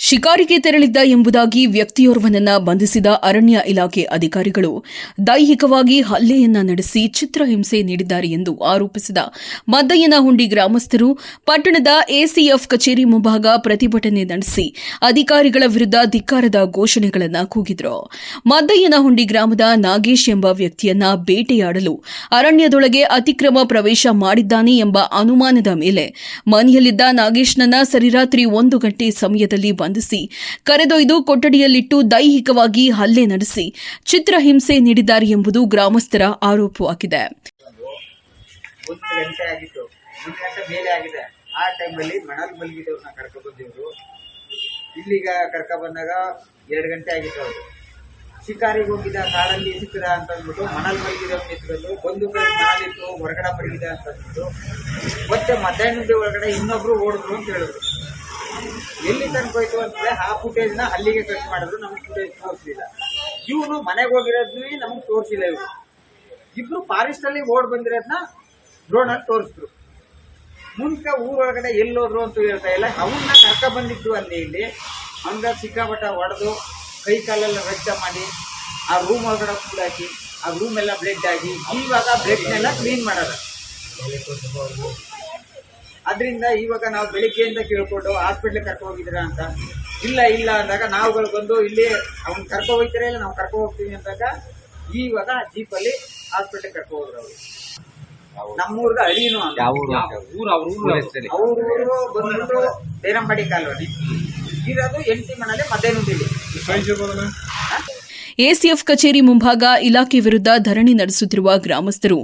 ಶಿಕಾರಿಗೆ ತೆರಳಿದ್ದ ಎಂಬುದಾಗಿ ವ್ಯಕ್ತಿಯೋರ್ವನನ್ನ ಬಂಧಿಸಿದ ಅರಣ್ಯ ಇಲಾಖೆ ಅಧಿಕಾರಿಗಳು ದೈಹಿಕವಾಗಿ ಹಲ್ಲೆಯನ್ನ ನಡೆಸಿ ಚಿತ್ರಹಿಂಸೆ ನೀಡಿದ್ದಾರೆ ಎಂದು ಆರೋಪಿಸಿದ ಮದ್ದಯ್ಯನಹುಂಡಿ ಗ್ರಾಮಸ್ಥರು ಪಟ್ಟಣದ ಎಸಿಎಫ್ ಕಚೇರಿ ಮುಂಭಾಗ ಪ್ರತಿಭಟನೆ ನಡೆಸಿ ಅಧಿಕಾರಿಗಳ ವಿರುದ್ಧ ಧಿಕ್ಕಾರದ ಘೋಷಣೆಗಳನ್ನು ಕೂಗಿದರು. ಮದ್ದಯ್ಯನಹುಂಡಿ ಗ್ರಾಮದ ನಾಗೇಶ್ ಎಂಬ ವ್ಯಕ್ತಿಯನ್ನ ಬೇಟೆಯಾಡಲು ಅರಣ್ಯದೊಳಗೆ ಅತಿಕ್ರಮ ಪ್ರವೇಶ ಮಾಡಿದ್ದಾನೆ ಎಂಬ ಅನುಮಾನದ ಮೇಲೆ ಮನೆಯಲ್ಲಿದ್ದ ನಾಗೇಶ್ನನ್ನ ಸರಿರಾತ್ರಿ 1 ಗಂಟೆ ಸಮಯದಲ್ಲಿ ಬಂಧಿಸಿ ಕರೆದೊಯ್ದು ಕೊಠಡಿಯಲ್ಲಿಟ್ಟು ದೈಹಿಕವಾಗಿ ಹಲ್ಲೆ ನಡೆಸಿ ಚಿತ್ರಹಿಂಸೆ ನೀಡಿದ್ದಾರೆ ಎಂಬುದು ಗ್ರಾಮಸ್ಥರ ಆರೋಪವಾಗಿದೆ. 1 ಗಂಟೆ ಆಗಿತ್ತು, 1 ಗಂಟೆ ಮೇಲೆ ಆಗಿದೆ. ಆ ಟೈಮಲ್ಲಿ ಮಣಲ್ ಮಲಗಿದವ್ರನ್ನ ಕರ್ಕೊಂಡ್ಬಂದಿದ್ರು. ಇಲ್ಲಿಗ ಕರ್ಕೊಂಡ್ಬಂದಾಗ 2 ಗಂಟೆ ಆಗಿತ್ತು. ಅವರು ಶಿಕಾರಿಗೆ ಹೋಗಿದ್ದ, ಕಾಡಲ್ಲಿ ಸಿಕ್ಕಿದ ಅಂತ ಅಂದ್ಬಿಟ್ಟು ಮಣಲ್ ಮಲಗಿದವ್ರನ್ನ ಎತ್ಕೊಂಡು ಒಂದು ಕಡೆ ಮಣಲಿಟ್ಟು ಹೊರಗಡೆ ಮಲಗಿದೆ ಅಂತ ಅಂದ್ಬಿಟ್ಟು ಮತ್ತೆ ಮಧ್ಯಾಹ್ನದ ಒಳಗಡೆ ಇನ್ನೊಬ್ರು ಓಡಿದ್ರು ಅಂತ ಹೇಳಿದ್ರು. ಎಲ್ಲಿ ತನಕೋಯ್ತು ಅಂದ್ರೆ ಆ ಫುಟೇಜ್ನ ಅಲ್ಲಿಗೆ ಕಟ್ ಮಾಡಿದ್ರು, ನಮ್ಗೆ ಫುಟೇಜ್ ತೋರಿಸಲಿಲ್ಲ. ಇವನು ಮನೆಗೆ ಹೋಗಿರೋದ್ನೇ ನಮ್ಗೆ ತೋರಿಸಿಲ್ಲ. ಇಬ್ರು ಫಾರೆಸ್ಟ್ ಅಲ್ಲಿ ಓಡ್ ಬಂದಿರೋದನ್ನ ಡ್ರೋನ್ ಅಲ್ಲಿ ತೋರಿಸಿದ್ರು. ಮುಂಚೆ ಊರೊಳಗಡೆ ಎಲ್ಲೋದ್ರು ಅಂತ ಹೇಳ್ತಾ ಇಲ್ಲ. ಅವನ್ನ ಕರ್ಕ ಬಂದಿದ್ದು ಅಲ್ಲಿ ಇಲ್ಲಿ ಹಂಗ ಸಿಕ್ಕಾಪಟ್ಟ ಹೊಡೆದು ಕೈ ಕಾಲೆಲ್ಲ ರಕ್ತ ಮಾಡಿ ಆ ರೂಮ್ ಒಳಗಡೆ ಕೂಡಾಕಿ ಆ ರೂಮ್ ಎಲ್ಲ ಬ್ಲಡ್ ಆಗಿ ಇವಾಗ ಬ್ಲಡ್ನೆಲ್ಲ ಕ್ಲೀನ್ ಮಾಡೋದು. ಅದರಿಂದ ಇವಾಗ ನಾವು ಬೆಳಿಗ್ಗೆಯಿಂದ ಕೇಳ್ಕೊಂಡು ಹಾಸ್ಪಿಟ್ಲಿಗೆ ಕರ್ಕೊ ಹೋಗಿದ್ದೀರಾ ಅಂತ, ಇಲ್ಲ ಅಂದಾಗ ನಾವುಗಳು ಬಂದು ಇಲ್ಲಿ ಅವ್ನು ಕರ್ಕೊ ಹೋಗ್ತೀರಾ, ಇಲ್ಲ ನಾವು ಕರ್ಕೊ ಹೋಗ್ತೀವಿ ಅಂದಾಗ ಇವಾಗ ಜೀಪಲ್ಲಿ ಹಾಸ್ಪಿಟ್ಲಿಗೆ ಕರ್ಕೊ ಹೋದ್ರು. ಅವರು ನಮ್ಮೂರ್ಗ ಅಳಿನೂ ಅವ್ರ ಬಂದ್ಬಿಟ್ಟು ದೇರಂಬಡಿ ಕಾಲೋನಿ ಇರೋದು ಎಂಟಿ ಮನೇಲಿ ಮಧ್ಯಾಹ್ನದಲ್ಲಿ. ಎಸಿಎಫ್ ಕಚೇರಿ ಮುಂಭಾಗ ಇಲಾಖೆ ವಿರುದ್ಧ ಧರಣಿ ನಡೆಸುತ್ತಿರುವ ಗ್ರಾಮಸ್ಥರು,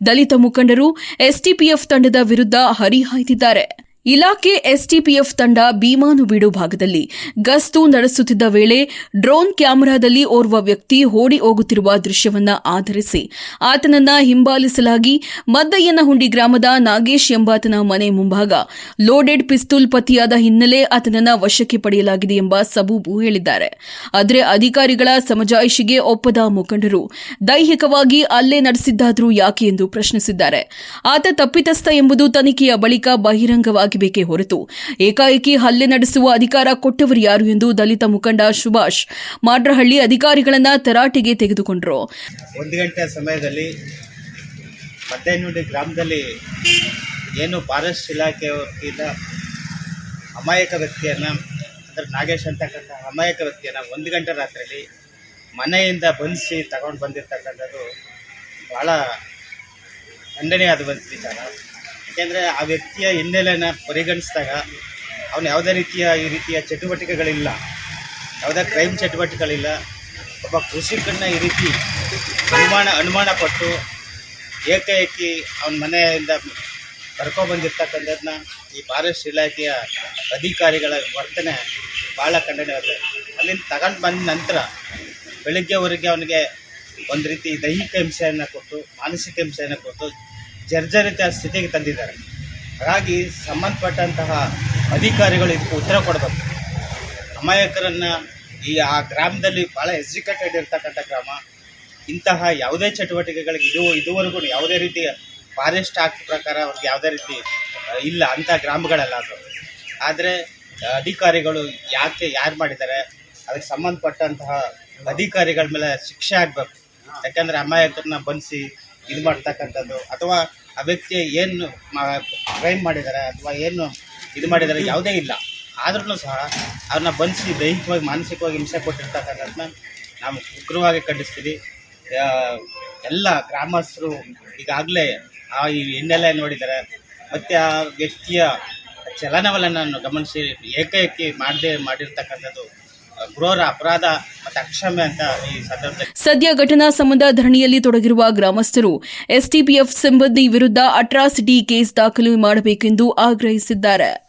ದಲಿತ ಮುಖಂಡರು ಎಸ್ಟಿಪಿಎಫ್ ತಂಡದ ವಿರುದ್ಧ ಹರಿಹಾಯ್ದಿದ್ದಾರೆ. ಇಲಾಖೆ ಎಸ್ಟಿಪಿಎಫ್ ತಂಡ ಭೀಮಾನುಬೀಡು ಭಾಗದಲ್ಲಿ ಗಸ್ತು ನಡೆಸುತ್ತಿದ್ದ ವೇಳೆ ಡ್ರೋನ್ ಕ್ಯಾಮೆರಾದಲ್ಲಿ ಓರ್ವ ವ್ಯಕ್ತಿ ಓಡಿ ಹೋಗುತ್ತಿರುವ ದೃಶ್ಯವನ್ನ ಆಧರಿಸಿ ಆತನನ್ನ ಹಿಂಬಾಲಿಸಲಾಗಿ ಮದ್ದಯ್ಯನಹುಂಡಿ ಗ್ರಾಮದ ನಾಗೇಶ್ ಎಂಬಾತನ ಮನೆ ಮುಂಭಾಗ ಲೋಡೆಡ್ ಪಿಸ್ತೂಲ್ ಪತ್ತೆಯಾದ ಹಿನ್ನೆಲೆ ಆತನನ್ನ ವಶಕ್ಕೆ ಪಡೆಯಲಾಗಿದೆ ಎಂಬ ಸಬೂಬು ಹೇಳಿದ್ದಾರೆ. ಆದರೆ ಅಧಿಕಾರಿಗಳ ಸಮಜಾಯಿಷಿಗೆ ಒಪ್ಪದ ಮುಖಂಡರು ದೈಹಿಕವಾಗಿ ಹಲ್ಲೆ ನಡೆಸಿದ್ದಾದ್ರೂ ಯಾಕೆ ಎಂದು ಪ್ರಶ್ನಿಸಿದ್ದಾರೆ. ಆತ ತಪ್ಪಿತಸ್ಥ ಎಂಬುದು ತನಿಖೆಯ ಬಳಿಕ ಬಹಿರಂಗವಾಗಿ ಬೇಕೇ ಹೊರತು ಏಕಾಏಕಿ ಹಲ್ಲೆ ನಡೆಸುವ ಅಧಿಕಾರ ಕೊಟ್ಟವರು ಯಾರು ಎಂದು ದಲಿತ ಮುಖಂಡ ಸುಭಾಷ್ ಮಾಡ್ರಹಳ್ಳಿ ಅಧಿಕಾರಿಗಳನ್ನ ತರಾಟೆಗೆ ತೆಗೆದುಕೊಂಡರು. 1 ಗಂಟೆ ಸಮಯದಲ್ಲಿ ಮದ್ದಯ್ಯನಹುಂಡಿ ಗ್ರಾಮದಲ್ಲಿ ಏನು ಫಾರೆಸ್ಟ್ ಇಲಾಖೆಯಿಂದ ಅಮಾಯಕ ವ್ಯಕ್ತಿಯನ್ನ ಅಂದರೆ ನಾಗೇಶ್ ಅಂತಕ್ಕಂಥ ಅಮಾಯಕ ವ್ಯಕ್ತಿಯನ್ನ 1 ಗಂಟೆ ರಾತ್ರಿಯಲ್ಲಿ ಮನೆಯಿಂದ ಬಂಧಿಸಿ ತಗೊಂಡು ಬಂದಿರ್ತಕ್ಕಂಥದ್ದು ಭಾಳ ಖಂಡನೀಯವಾದ ವಿಚಾರ. ಯಾಕೆಂದರೆ ಆ ವ್ಯಕ್ತಿಯ ಹಿನ್ನೆಲೆಯನ್ನು ಪರಿಗಣಿಸಿದಾಗ ಅವನು ಯಾವುದೇ ಈ ರೀತಿಯ ಚಟುವಟಿಕೆಗಳಿಲ್ಲ, ಯಾವುದೇ ಕ್ರೈಮ್ ಚಟುವಟಿಕೆಗಳಿಲ್ಲ. ಒಬ್ಬ ಕೃಷಿಕನ್ನ ಈ ರೀತಿ ಅನುಮಾನ ಪಟ್ಟು ಏಕಾಏಕಿ ಅವನ ಮನೆಯಿಂದ ಕರ್ಕೊಬಂದಿರ್ತಕ್ಕಂಥದ್ದನ್ನ ಈ ಫಾರೆಸ್ಟ್ ಇಲಾಖೆಯ ಅಧಿಕಾರಿಗಳ ವರ್ತನೆ ಭಾಳ ಖಂಡನೀಯವಾಗಿದೆ. ಅಲ್ಲಿಂದ ತಗೊಂಡು ಬಂದ ನಂತರ ಬೆಳಗ್ಗೆವರೆಗೆ ಅವನಿಗೆ ಒಂದು ರೀತಿ ದೈಹಿಕ ಹಿಂಸೆಯನ್ನು ಕೊಟ್ಟು ಮಾನಸಿಕ ಹಿಂಸೆಯನ್ನು ಕೊಟ್ಟು ಜರ್ಜರಿತ ಸ್ಥಿತಿಗೆ ತಂದಿದ್ದಾರೆ. ಹಾಗಾಗಿ ಸಂಬಂಧಪಟ್ಟಂತಹ ಅಧಿಕಾರಿಗಳು ಇದಕ್ಕೆ ಉತ್ತರ ಕೊಡಬೇಕು. ಅಮಾಯಕರನ್ನು ಆ ಗ್ರಾಮದಲ್ಲಿ ಭಾಳ ಎಜುಕೇಟೆಡ್ ಇರ್ತಕ್ಕಂಥ ಗ್ರಾಮ. ಇಂತಹ ಯಾವುದೇ ಚಟುವಟಿಕೆಗಳಿಗೆ ಇದುವರೆಗೂ ಯಾವುದೇ ರೀತಿಯ ಫಾರೆಸ್ಟ್ ಆಕ್ಟ್ ಪ್ರಕಾರ ಅವ್ರಿಗೆ ಯಾವುದೇ ರೀತಿ ಇಲ್ಲ ಅಂಥ ಗ್ರಾಮಗಳೆಲ್ಲ ಅದು. ಆದರೆ ಅಧಿಕಾರಿಗಳು ಯಾರು ಮಾಡಿದ್ದಾರೆ ಅದಕ್ಕೆ ಸಂಬಂಧಪಟ್ಟಂತಹ ಅಧಿಕಾರಿಗಳ ಮೇಲೆ ಶಿಕ್ಷೆ ಆಗಬೇಕು. ಯಾಕಂದರೆ ಅಮಾಯಕರನ್ನ ಬಂಧಿಸಿ ಇದು ಮಾಡ್ತಕ್ಕಂಥದ್ದು ಅಥವಾ ಆ ವ್ಯಕ್ತಿ ಏನು ಕ್ರೈಮ್ ಮಾಡಿದ್ದಾರೆ ಅಥವಾ ಏನು ಇದು ಮಾಡಿದ್ದಾರೆ ಯಾವುದೇ ಇಲ್ಲ, ಆದ್ರೂ ಸಹ ಅವ್ರನ್ನ ಬಂಧಿಸಿ ದೈಹಿಕವಾಗಿ ಮಾನಸಿಕವಾಗಿ ಹಿಂಸೆ ಕೊಟ್ಟಿರ್ತಕ್ಕಂಥದ್ದನ್ನ ನಾವು ಉಗ್ರವಾಗಿ ಖಂಡಿಸ್ತೀವಿ. ಎಲ್ಲ ಗ್ರಾಮಸ್ಥರು ಈಗಾಗಲೇ ಈ ಹಿನ್ನೆಲೆ ನೋಡಿದ್ದಾರೆ ಮತ್ತು ಆ ವ್ಯಕ್ತಿಯ ಚಲನವಲನವನ್ನು ಗಮನಿಸಿ ಏಕಾಏಕಿ ಮಾಡಿರ್ತಕ್ಕಂಥದ್ದು ಕ್ರೂರ ಅಪರಾಧ ಮತ್ತು ಅಕ್ಷಮ್ಯ ಅಂತ ಈ ಸಂದರ್ಭದಲ್ಲಿ. ಸದ್ಯ ಘಟನಾ ಸಂಬಂಧ ಧರಣಿಯಲ್ಲಿ ತೊಡಗಿರುವ ಗ್ರಾಮಸ್ಥರು ಎಸ್ಟಿಪಿಎಫ್ ಸಿಬ್ಬಂದಿ ವಿರುದ್ಧ ಅಟ್ರಾಸಿಟಿ ಕೇಸ್ ದಾಖಲು ಮಾಡಬೇಕೆಂದು ಆಗ್ರಹಿಸಿದ್ದಾರೆ.